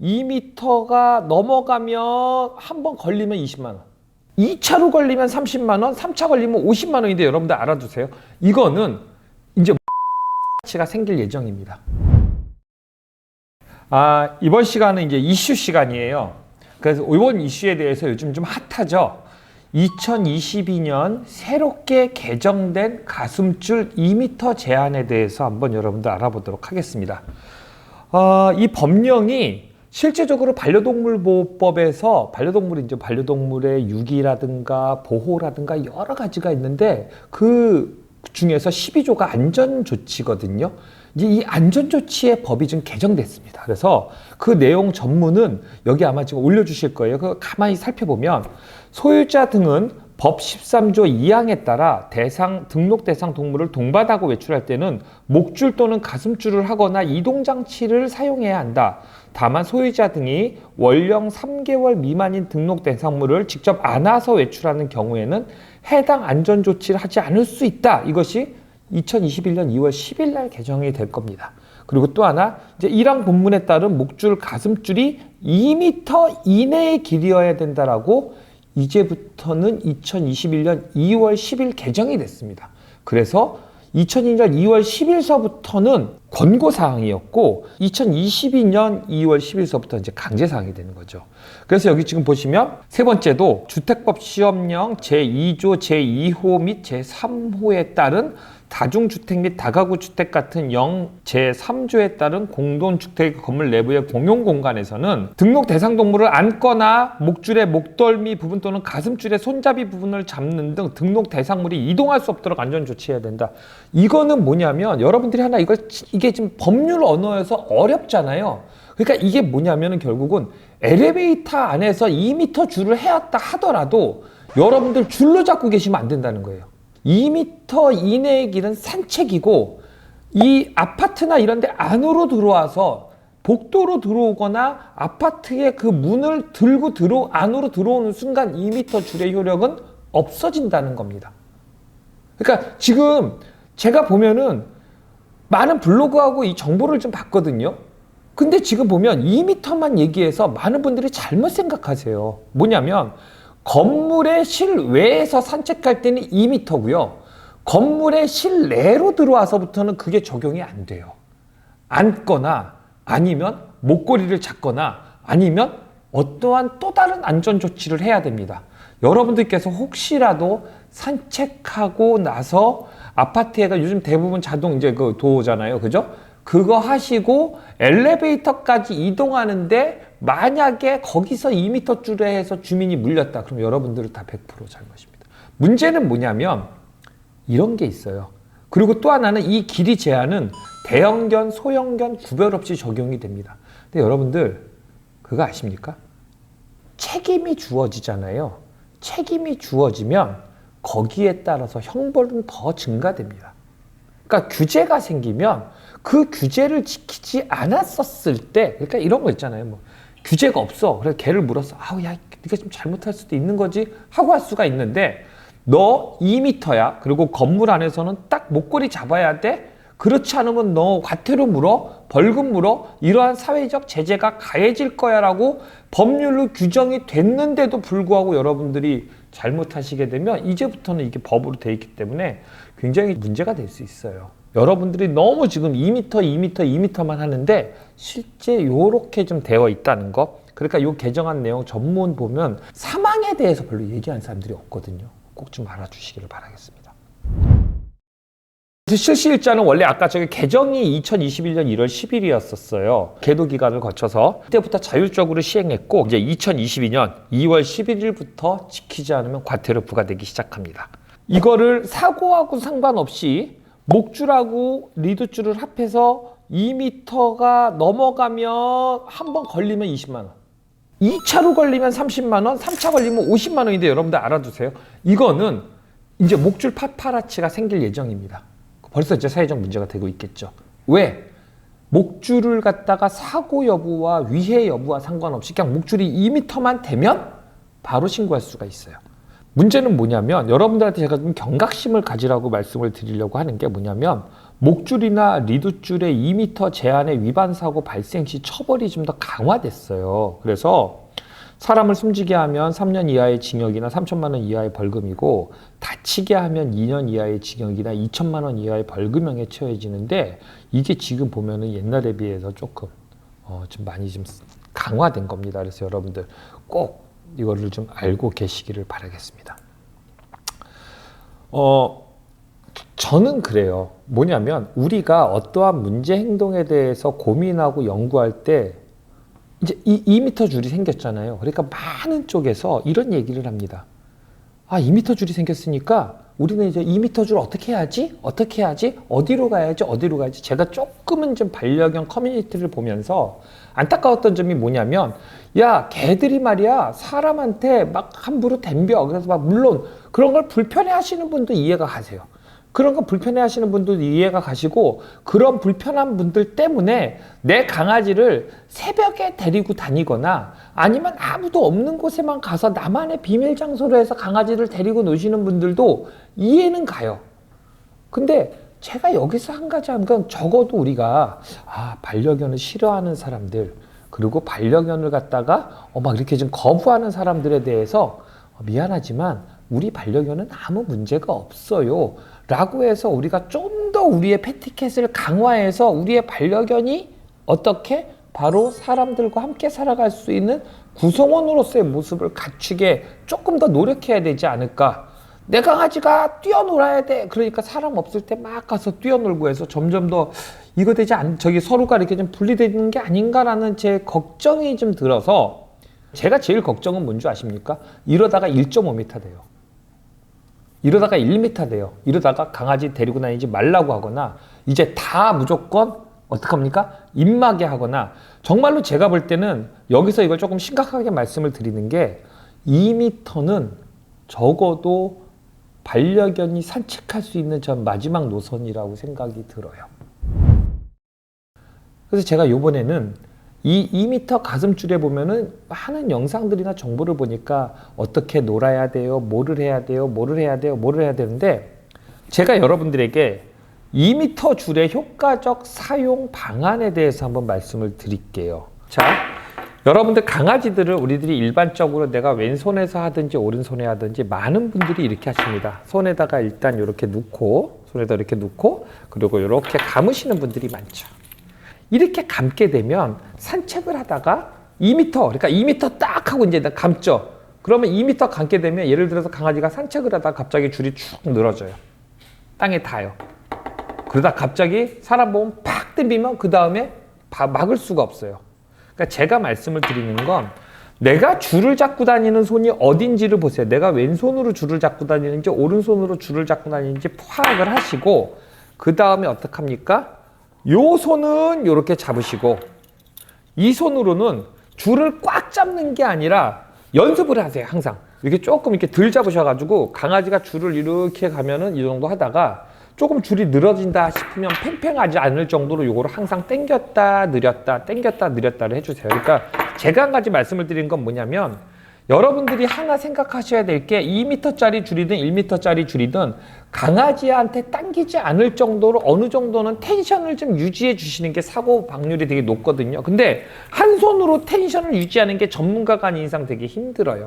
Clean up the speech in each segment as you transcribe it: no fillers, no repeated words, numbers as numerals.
2m가 넘어가면 한 번 걸리면 20만 원. 2차로 걸리면 30만 원, 3차 걸리면 50만 원인데 여러분들 알아두세요. 이거는 이제 가치가 생길 예정입니다. 이번 시간은 이제 이슈 시간이에요. 그래서 이번 이슈에 대해서 요즘 좀 핫하죠. 2022년 새롭게 개정된 가슴줄 2m 제한에 대해서 한번 여러분들 알아보도록 하겠습니다. 이 법령이 실제적으로 반려동물 보호법에서 반려동물의 유기라든가 보호라든가 여러 가지가 있는데 그 중에서 12조가 안전조치거든요. 이제 이 안전조치의 법이 좀 개정됐습니다. 그래서 그 내용 전문은 여기 아마 지금 올려주실 거예요. 그거 가만히 살펴보면 소유자 등은 법 13조 2항에 따라 등록 대상 동물을 동반하고 외출할 때는 목줄 또는 가슴줄을 하거나 이동장치를 사용해야 한다. 다만 소유자 등이 원령 3개월 미만인 등록 대상물을 직접 안아서 외출하는 경우에는 해당 안전조치를 하지 않을 수 있다. 이것이 2021년 2월 10일 날 개정이 될 겁니다. 그리고 또 하나, 이제 1항 본문에 따른 목줄, 가슴줄이 2m 이내의 길이어야 된다라고 이제부터는 2021년 2월 10일 개정이 됐습니다. 그래서 2002년 2월 10일서부터는 권고사항이었고 2022년 2월 10일서부터 이제 강제사항이 되는 거죠. 그래서 여기 지금 보시면 세 번째도 주택법 시험령 제2조 제2호 및 제3호에 따른 다중주택 및 다가구주택 같은 제3조에 따른 공동주택 건물 내부의 공용공간에서는 등록 대상 동물을 안거나 목줄의 목덜미 부분 또는 가슴줄의 손잡이 부분을 잡는 등 등록 대상물이 이동할 수 없도록 안전조치해야 된다. 이거는 뭐냐면 여러분들이 이게 지금 법률 언어여서 어렵잖아요. 그러니까 이게 뭐냐면은 결국은 엘리베이터 안에서 2m 줄을 해왔다 하더라도 여러분들 줄로 잡고 계시면 안 된다는 거예요. 2m 이내의 길은 산책이고 이 아파트나 이런 데 안으로 들어와서 복도로 들어오거나 아파트의 그 문을 들고 안으로 들어오는 순간 2m 줄의 효력은 없어진다는 겁니다. 그러니까 지금 제가 보면은 많은 블로그하고 이 정보를 좀 봤거든요. 근데 지금 보면 2m만 얘기해서 많은 분들이 잘못 생각하세요. 뭐냐면 건물의 실외에서 산책할 때는 2m고요. 건물의 실내로 들어와서부터는 그게 적용이 안 돼요. 앉거나 아니면 목걸이를 잡거나 아니면 어떠한 또 다른 안전조치를 해야 됩니다. 여러분들께서 혹시라도 산책하고 나서 아파트에 요즘 대부분 자동 이제 그 도어잖아요. 그죠? 그거 하시고 엘리베이터까지 이동하는데 만약에 거기서 2m 줄에 해서 주민이 물렸다. 그럼 여러분들은 다 100% 잘못입니다. 문제는 뭐냐면 이런 게 있어요. 그리고 또 하나는 이 길이 제한은 대형견, 소형견 구별 없이 적용이 됩니다. 근데 여러분들 그거 아십니까? 책임이 주어지잖아요. 책임이 주어지면 거기에 따라서 형벌은 더 증가됩니다. 그러니까 규제가 생기면 그 규제를 지키지 않았었을 때, 그러니까 이런 거 있잖아요. 뭐 규제가 없어. 그래서 걔를 물었어. 야, 네가 좀 잘못할 수도 있는 거지 하고 할 수가 있는데 너 2m야. 그리고 건물 안에서는 딱 목걸이 잡아야 돼. 그렇지 않으면 너 과태료 물어, 벌금 물어, 이러한 사회적 제재가 가해질 거야 라고 법률로 규정이 됐는데도 불구하고 여러분들이 잘못하시게 되면 이제부터는 이게 법으로 돼 있기 때문에 굉장히 문제가 될 수 있어요. 여러분들이 너무 지금 2m만 하는데 실제 요렇게 좀 되어 있다는 거. 그러니까 요 개정안 내용 전문 보면 사망에 대해서 별로 얘기하는 사람들이 없거든요. 꼭 좀 알아주시기를 바라겠습니다. 실시일자는 원래 아까 저기 개정이 2021년 1월 10일이었었어요. 계도 기간을 거쳐서 그때부터 자율적으로 시행했고 이제 2022년 2월 11일부터 지키지 않으면 과태료 부과되기 시작합니다. 이거를 사고하고 상관없이 목줄하고 리드줄을 합해서 2m가 넘어가면 한 번 걸리면 20만 원. 2차로 걸리면 30만 원, 3차 걸리면 50만 원인데 여러분들 알아두세요. 이거는 이제 목줄 파파라치가 생길 예정입니다. 벌써 이제 사회적 문제가 되고 있겠죠. 왜? 목줄을 갖다가 사고 여부와 위해 여부와 상관없이 그냥 목줄이 2m만 되면 바로 신고할 수가 있어요. 문제는 뭐냐면 여러분들한테 제가 좀 경각심을 가지라고 말씀을 드리려고 하는 게 뭐냐면 목줄이나 리드줄의 2m 제한의 위반 사고 발생 시 처벌이 좀 더 강화됐어요. 그래서 사람을 숨지게 하면 3년 이하의 징역이나 3천만 원 이하의 벌금이고, 다치게 하면 2년 이하의 징역이나 2천만 원 이하의 벌금형에 처해지는데, 이게 지금 보면은 옛날에 비해서 조금 좀 많이 좀 강화된 겁니다. 그래서 여러분들 꼭 이거를 좀 알고 계시기를 바라겠습니다. 저는 그래요. 뭐냐면 우리가 어떠한 문제 행동에 대해서 고민하고 연구할 때 이제 2m 줄이 생겼잖아요. 그러니까 많은 쪽에서 이런 얘기를 합니다. 2m 줄이 생겼으니까 우리는 이제 2m 줄 어떻게 해야지? 어떻게 해야지? 어디로 가야지? 어디로 가야지? 제가 조금은 좀 반려견 커뮤니티를 보면서 안타까웠던 점이 뭐냐면, 야, 걔들이 말이야 사람한테 막 함부로 덤벼. 그래서 막 물론 그런 걸 불편해 하시는 분도 이해가 가세요. 그런 거 불편해 하시는 분도 이해가 가시고, 그런 불편한 분들 때문에 내 강아지를 새벽에 데리고 다니거나 아니면 아무도 없는 곳에만 가서 나만의 비밀 장소로 해서 강아지를 데리고 노시는 분들도 이해는 가요. 근데 제가 여기서 한 가지 한 건, 적어도 우리가 반려견을 싫어하는 사람들, 그리고 반려견을 갖다가 막 이렇게 좀 거부하는 사람들에 대해서 미안하지만 우리 반려견은 아무 문제가 없어요 라고 해서 우리가 좀 더 우리의 패티켓을 강화해서 우리의 반려견이 어떻게 바로 사람들과 함께 살아갈 수 있는 구성원으로서의 모습을 갖추게 조금 더 노력해야 되지 않을까. 내 강아지가 뛰어놀아야 돼. 그러니까 사람 없을 때 막 가서 뛰어놀고 해서 점점 더 이거 되지 서로가 이렇게 좀 분리되는 게 아닌가라는 제 걱정이 좀 들어서, 제가 제일 걱정은 뭔지 아십니까? 이러다가 1.5m 돼요. 이러다가 1m 돼요. 이러다가 강아지 데리고 다니지 말라고 하거나, 이제 다 무조건 어떡합니까? 입마개 하거나, 정말로 제가 볼 때는 여기서 이걸 조금 심각하게 말씀을 드리는 게, 2m는 적어도 반려견이 산책할 수 있는 전 마지막 노선이라고 생각이 들어요. 그래서 제가 요번에는 이 2m 가슴줄에 보면은 많은 영상들이나 정보를 보니까 어떻게 놀아야 돼요, 뭐를 해야 돼요, 뭐를 해야 돼요, 뭐를 해야 되는데, 제가 여러분들에게 2m 줄의 효과적 사용 방안에 대해서 한번 말씀을 드릴게요. 자, 여러분들 강아지들을 우리들이 일반적으로 내가 왼손에서 하든지 오른손에 하든지 많은 분들이 이렇게 하십니다. 손에다가 일단 이렇게 놓고, 손에다 이렇게 놓고, 그리고 이렇게 감으시는 분들이 많죠. 이렇게 감게 되면 산책을 하다가 2m, 그러니까 2m 딱 하고 이제 감죠. 그러면 2m 감게 되면, 예를 들어서 강아지가 산책을 하다가 갑자기 줄이 쭉 늘어져요. 땅에 닿아요. 그러다 갑자기 사람 보면 팍 덤비면 그 다음에 막을 수가 없어요. 그러니까 제가 말씀을 드리는 건, 내가 줄을 잡고 다니는 손이 어딘지를 보세요. 내가 왼손으로 줄을 잡고 다니는지 오른손으로 줄을 잡고 다니는지 파악을 하시고, 그 다음에 어떡합니까? 요 손은 이렇게 잡으시고, 이 손으로는 줄을 꽉 잡는 게 아니라 연습을 하세요. 항상 이렇게 조금 이렇게 덜 잡으셔가지고, 강아지가 줄을 이렇게 가면은 이 정도 하다가 조금 줄이 늘어진다 싶으면 팽팽하지 않을 정도로 요거를 항상 당겼다 느렸다 당겼다 느렸다를 해주세요. 그러니까 제가 한 가지 말씀을 드린 건 뭐냐면, 여러분들이 하나 생각하셔야 될 게, 2m짜리 줄이든 1m짜리 줄이든 강아지한테 당기지 않을 정도로 어느 정도는 텐션을 좀 유지해 주시는 게 사고 방률이 되게 높거든요. 근데 한 손으로 텐션을 유지하는 게 전문가가 아닌 이상 되게 힘들어요.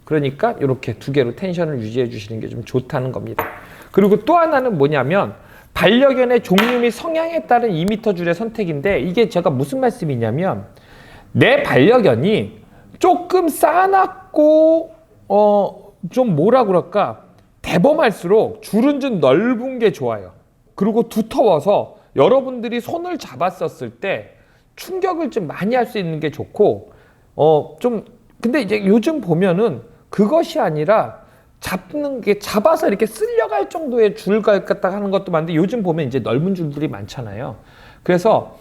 그러니까 이렇게 두 개로 텐션을 유지해 주시는 게 좀 좋다는 겁니다. 그리고 또 하나는 뭐냐면, 반려견의 종류 및 성향에 따른 2m 줄의 선택인데, 이게 제가 무슨 말씀이냐면, 내 반려견이 조금 싸납고 좀 뭐라 그럴까, 대범할수록 줄은 좀 넓은 게 좋아요. 그리고 두터워서 여러분들이 손을 잡았었을 때 충격을 좀 많이 할 수 있는 게 좋고, 근데 이제 요즘 보면은 그것이 아니라 잡는 게, 잡아서 이렇게 쓸려갈 정도의 줄 갖다가 하는 것도 많은데, 요즘 보면 이제 넓은 줄들이 많잖아요. 그래서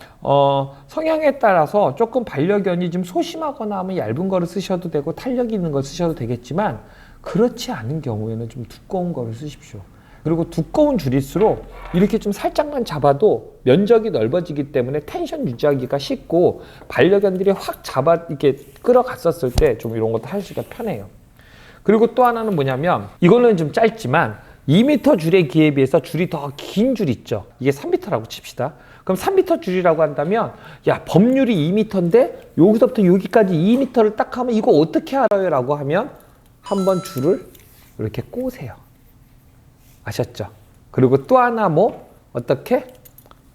성향에 따라서 조금 반려견이 좀 소심하거나 하면 얇은 거를 쓰셔도 되고 탄력 있는 걸 쓰셔도 되겠지만, 그렇지 않은 경우에는 좀 두꺼운 거를 쓰십시오. 그리고 두꺼운 줄일수록 이렇게 좀 살짝만 잡아도 면적이 넓어지기 때문에 텐션 유지하기가 쉽고, 반려견들이 확 잡아 이렇게 끌어갔었을 때 좀 이런 것도 하시기가 편해요. 그리고 또 하나는 뭐냐면, 이거는 좀 짧지만 2m 줄의 길이에 비해서 줄이 더 긴 줄 있죠. 이게 3m라고 칩시다. 그럼 3m 줄이라고 한다면 야 법률이 2m인데 여기서부터 여기까지 2m를 딱 하면 이거 어떻게 알아요? 라고 하면 한번 줄을 이렇게 꼬세요. 아셨죠? 그리고 또 하나 뭐 어떻게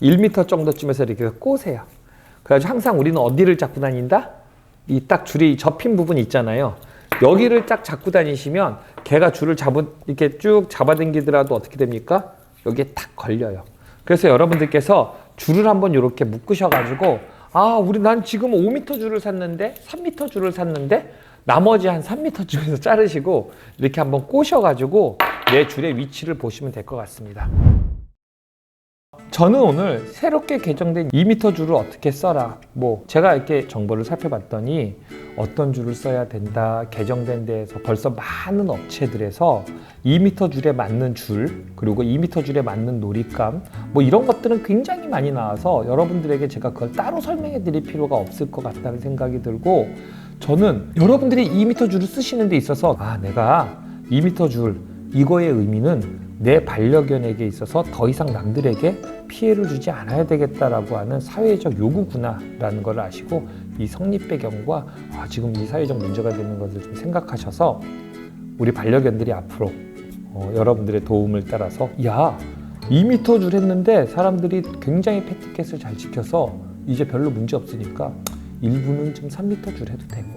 1m 정도쯤에서 이렇게 꼬세요. 그래가지고 항상 우리는 어디를 잡고 다닌다? 이 딱 줄이 접힌 부분 있잖아요. 여기를 딱 잡고 다니시면 걔가 줄을 이렇게 쭉 잡아당기더라도 어떻게 됩니까? 여기에 딱 걸려요. 그래서 여러분들께서 줄을 한번 이렇게 묶으셔가지고 난 지금 5m 줄을 샀는데 3m 줄을 샀는데 나머지 한 3m 줄에서 자르시고 이렇게 한번 꼬셔가지고 내 줄의 위치를 보시면 될 것 같습니다. 저는 오늘 새롭게 개정된 2m 줄을 어떻게 써라 제가 이렇게 정보를 살펴봤더니 어떤 줄을 써야 된다 개정된 데에서 벌써 많은 업체들에서 2m 줄에 맞는 줄 그리고 2m 줄에 맞는 놀잇감 이런 것들은 굉장히 많이 나와서 여러분들에게 제가 그걸 따로 설명해 드릴 필요가 없을 것 같다는 생각이 들고 저는 여러분들이 2m 줄을 쓰시는 데 있어서 내가 2m 줄 이거의 의미는 내 반려견에게 있어서 더 이상 남들에게 피해를 주지 않아야 되겠다라고 하는 사회적 요구구나라는 걸 아시고 이 성립 배경과 지금 이 사회적 문제가 되는 것을 좀 생각하셔서 우리 반려견들이 앞으로 여러분들의 도움을 따라서 2m 줄 했는데 사람들이 굉장히 패티켓을 잘 지켜서 이제 별로 문제 없으니까 일부는 좀 3m 줄 해도 되고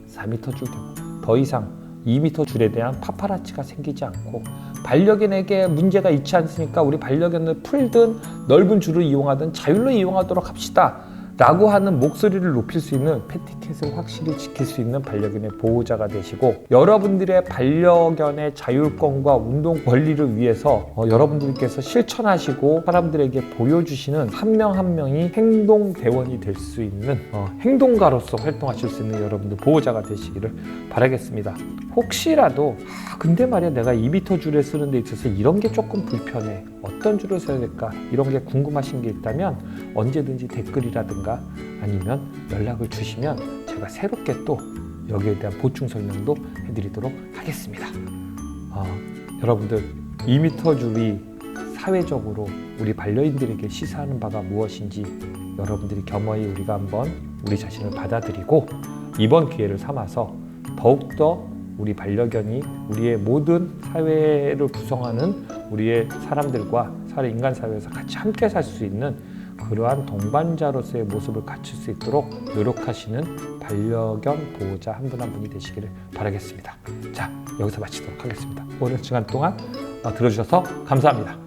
4m 줄 되고 더 이상 2m 줄에 대한 파파라치가 생기지 않고 반려견에게 문제가 있지 않으니까 우리 반려견을 풀든 넓은 줄을 이용하든 자율로 이용하도록 합시다 라고 하는 목소리를 높일 수 있는 패티켓을 확실히 지킬 수 있는 반려견의 보호자가 되시고 여러분들의 반려견의 자율권과 운동 권리를 위해서 여러분들께서 실천하시고 사람들에게 보여주시는 한 명 한 명이 행동대원이 될 수 있는 행동가로서 활동하실 수 있는 여러분들 보호자가 되시기를 바라겠습니다. 혹시라도 근데 말이야 내가 2m 줄을 쓰는 데 있어서 이런 게 조금 불편해 어떤 줄을 써야 될까 이런 게 궁금하신 게 있다면 언제든지 댓글이라든가 아니면 연락을 주시면 제가 새롭게 또 여기에 대한 보충 설명도 해드리도록 하겠습니다. 여러분들 2m 줄이 사회적으로 우리 반려인들에게 시사하는 바가 무엇인지 여러분들이 겸허히 우리가 한번 우리 자신을 받아들이고 이번 기회를 삼아서 더욱더 우리 반려견이 우리의 모든 사회를 구성하는 우리의 사람들과 인간 사회에서 같이 함께 살 수 있는 그러한 동반자로서의 모습을 갖출 수 있도록 노력하시는 반려견 보호자 한 분 한 분이 되시기를 바라겠습니다. 자, 여기서 마치도록 하겠습니다. 오랜 시간 동안 들어주셔서 감사합니다.